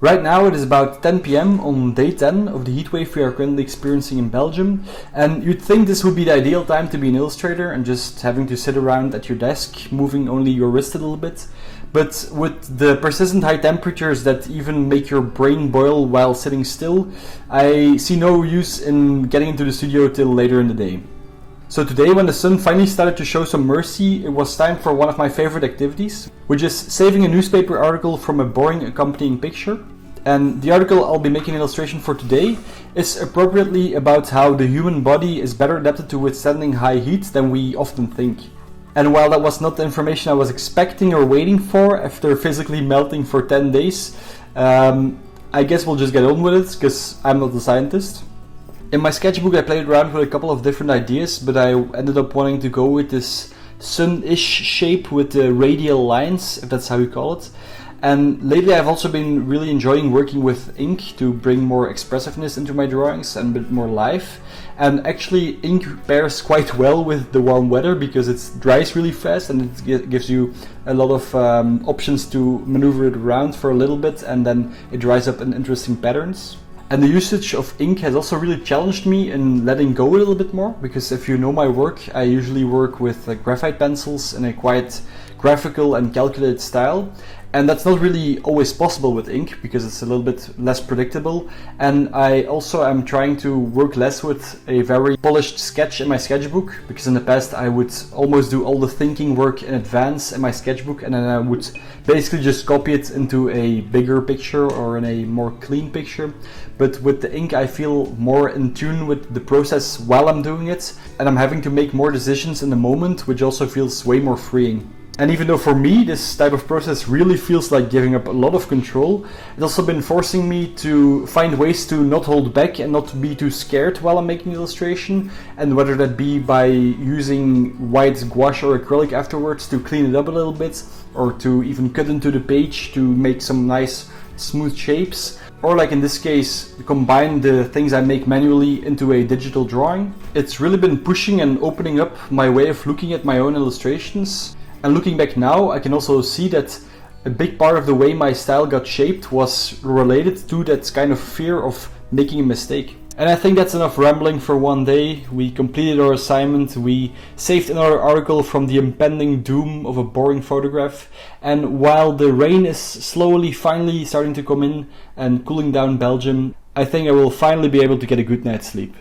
Right now it is about 10 p.m. on day 10 of the heatwave we are currently experiencing in Belgium, and you'd think this would be the ideal time to be an illustrator and just having to sit around at your desk, moving only your wrist a little bit. But with the persistent high temperatures that even make your brain boil while sitting still, I see no use in getting into the studio till later in the day. So today, when the sun finally started to show some mercy, it was time for one of my favorite activities, which is saving a newspaper article from a boring accompanying picture. And the article I'll be making an illustration for today is appropriately about how the human body is better adapted to withstanding high heat than we often think. And while that was not the information I was expecting or waiting for after physically melting for 10 days, I guess we'll just get on with it, because I'm not a scientist. In my sketchbook I played around with a couple of different ideas, but I ended up wanting to go with this sun-ish shape with the radial lines, if that's how you call it. And lately I've also been really enjoying working with ink to bring more expressiveness into my drawings and a bit more life. And actually ink pairs quite well with the warm weather because it dries really fast and it gives you a lot of options to maneuver it around for a little bit, and then it dries up in interesting patterns. And the usage of ink has also really challenged me in letting go a little bit more, because if you know my work, I usually work with graphite pencils in a quite graphical and calculated style. And that's not really always possible with ink because it's a little bit less predictable. And I also am trying to work less with a very polished sketch in my sketchbook, because in the past I would almost do all the thinking work in advance in my sketchbook and then I would basically just copy it into a bigger picture or in a more clean picture. But with the ink I feel more in tune with the process while I'm doing it, and I'm having to make more decisions in the moment, which also feels way more freeing. And even though for me this type of process really feels like giving up a lot of control, it's also been forcing me to find ways to not hold back and not be too scared while I'm making illustration, and whether that be by using white gouache or acrylic afterwards to clean it up a little bit, or to even cut into the page to make some nice smooth shapes, or like in this case, combine the things I make manually into a digital drawing. It's really been pushing and opening up my way of looking at my own illustrations. And looking back now, I can also see that a big part of the way my style got shaped was related to that kind of fear of making a mistake. And I think that's enough rambling for one day. We completed our assignment, we saved another article from the impending doom of a boring photograph, and while the rain is slowly finally starting to come in and cooling down Belgium, I think I will finally be able to get a good night's sleep.